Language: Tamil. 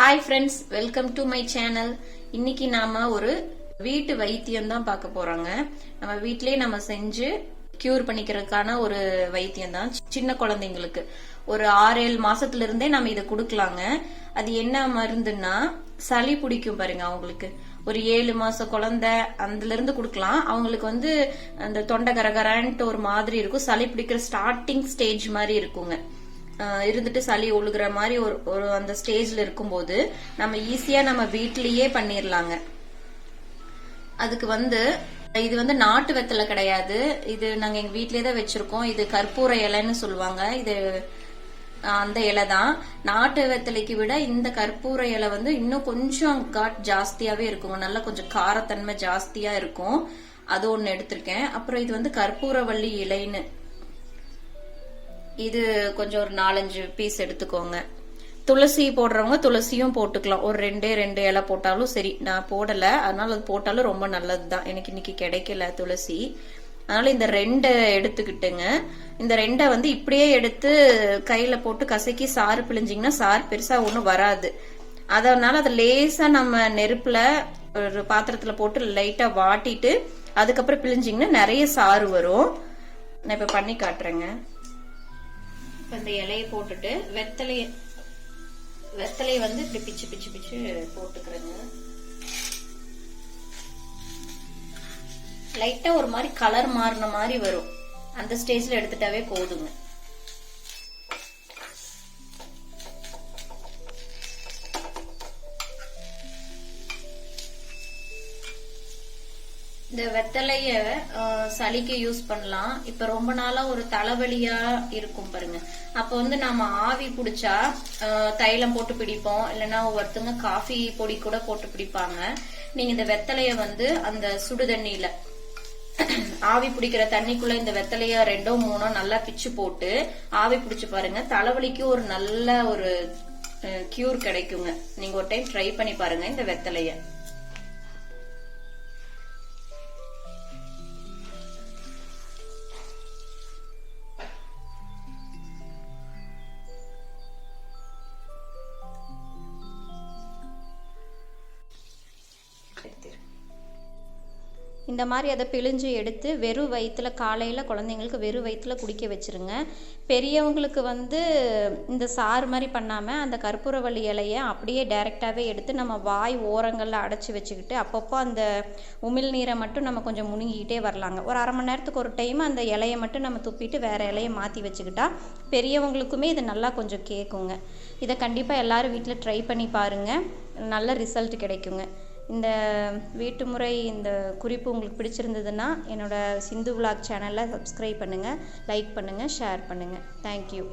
Hi friends, welcome to my channel. இன்னைக்கு நாம ஒரு வீட்டு வைத்தியம் தான் பார்க்க போறோங்க. நம்ம வீட்டிலேயே நம்ம செஞ்சு கியூர் பண்ணிக்கிறதுக்கான ஒரு வைத்தியம் தான். சின்ன குழந்தைங்களுக்கு ஒரு 6-7 மாசத்துல இருந்தே நம்ம இதை கொடுக்கலாங்க. அது என்ன மருந்துன்னா, சளி பிடிக்கும் பாருங்க அவங்களுக்கு. ஒரு 7 மாச குழந்தை அதுல இருந்து கொடுக்கலாம். அவங்களுக்கு அந்த தொண்டை கரகரன்ட்டு ஒரு மாதிரி இருக்கும். சளி பிடிக்கிற ஸ்டார்டிங் ஸ்டேஜ் மாதிரி இருக்குங்க. இருந்துட்டு சளி ஒழுகுற மாதிரி ஒரு அந்த ஸ்டேஜ்ல இருக்கும்போது நம்ம ஈஸியா நம்ம வீட்லயே பண்ணிடலாங்க. அதுக்கு இது நாட்டு வெத்தலை கிடையாது. இது நாங்க எங்க வீட்லயே தான் வச்சிருக்கோம். இது கற்பூர இலைன்னு சொல்லுவாங்க. இது அந்த இலை தான். நாட்டு வெத்தலைக்கு விட இந்த கற்பூர இலை இன்னும் கொஞ்சம் காட் ஜாஸ்தியாவே இருக்குங்க. நல்லா கொஞ்சம் காரத்தன்மை ஜாஸ்தியா இருக்கும். அது ஒண்ணு எடுத்திருக்கேன். அப்புறம் இது கற்பூரவள்ளி இலைன்னு, இது கொஞ்சம் ஒரு 4-5 பீஸ் எடுத்துக்கோங்க. துளசி போடுறவங்க துளசியும் போட்டுக்கலாம். ஒரு 2 இலை போட்டாலும் சரி. நான் போடல, அதனால அது போட்டாலும் ரொம்ப நல்லதுதான். எனக்கு இன்னைக்கு கிடைக்கல துளசி, அதனால இந்த 2 எடுத்துக்கிட்டுங்க. இந்த 2 இப்படியே எடுத்து கையில போட்டு கசக்கி சாறு பிழிஞ்சிங்கன்னா சாறு பெருசா ஒண்ணும் வராது. அதனால அதை லேசா நம்ம நெருப்புல ஒரு பாத்திரத்துல போட்டு லைட்டா வாட்டிட்டு அதுக்கப்புறம் பிழிஞ்சிங்கன்னா நிறைய சாறு வரும். நான் இப்ப பண்ணி காட்டுறேங்க. இந்த இலையை போட்டுட்டு வெத்தலையை இப்படி பிச்சு பிச்சு பிச்சு போட்டுக்கிறேங்க. லைட்டா ஒரு மாதிரி கலர் மாறின மாதிரி வரும். அந்த ஸ்டேஜ்ல எடுத்துட்டாவே போதுங்க. இந்த வெத்தலைய சளிக்கு யூஸ் பண்ணலாம். இப்ப ரொம்ப நாளா ஒரு தலைவலியா இருக்கும் பாருங்க. அப்ப நம்ம ஆவி பிடிச்சா தைலம் போட்டு பிடிப்போம். இல்லைன்னா ஒவ்வொருத்தங்க காஃபி பொடி கூட போட்டு பிடிப்பாங்க. நீங்க இந்த வெத்தலைய அந்த சுடு தண்ணியில ஆவி பிடிக்கிற தண்ணிக்குள்ள இந்த வெத்தலைய 2-3 நல்லா பிச்சு போட்டு ஆவி பிடிச்சு பாருங்க. தலைவலிக்கு ஒரு நல்ல ஒரு கியூர் கிடைக்குங்க. நீங்க ஒரு டைம் ட்ரை பண்ணி பாருங்க இந்த வெத்தலைய. இந்த மாதிரி அதை பிழிஞ்சு எடுத்து வெறும் வயிற்றுல காலையில் குழந்தைங்களுக்கு வெறும் வயிற்றுல குடிக்க வச்சுருங்க. பெரியவங்களுக்கு இந்த சாறு மாதிரி பண்ணாமல் அந்த கற்பூரவள்ளி இலையை அப்படியே டைரெக்டாகவே எடுத்து நம்ம வாய் ஓரங்களில் அடைச்சி வச்சுக்கிட்டு அப்பப்போ அந்த உமிழ் நீரை மட்டும் நம்ம கொஞ்சம் முழுங்கிக்கிட்டே வரலாங்க. ஒரு அரை மணி நேரத்துக்கு ஒரு டைம் அந்த இலையை மட்டும் நம்ம துப்பிட்டு வேறு இலையை மாற்றி வச்சுக்கிட்டா பெரியவங்களுக்குமே இது நல்லா கொஞ்சம் கேட்குங்க. இதை கண்டிப்பாக எல்லோரும் வீட்டில் ட்ரை பண்ணி பாருங்கள். நல்ல ரிசல்ட் கிடைக்குங்க. இந்த வீட்டு முறை இந்த குறிப்பு உங்களுக்கு பிடிச்சிருந்ததுன்னா என்னோட சிந்து விலாக் சேனலை சப்ஸ்கிரைப் பண்ணுங்கள், லைக் பண்ணுங்கள், ஷேர் பண்ணுங்கள். தேங்க்யூ.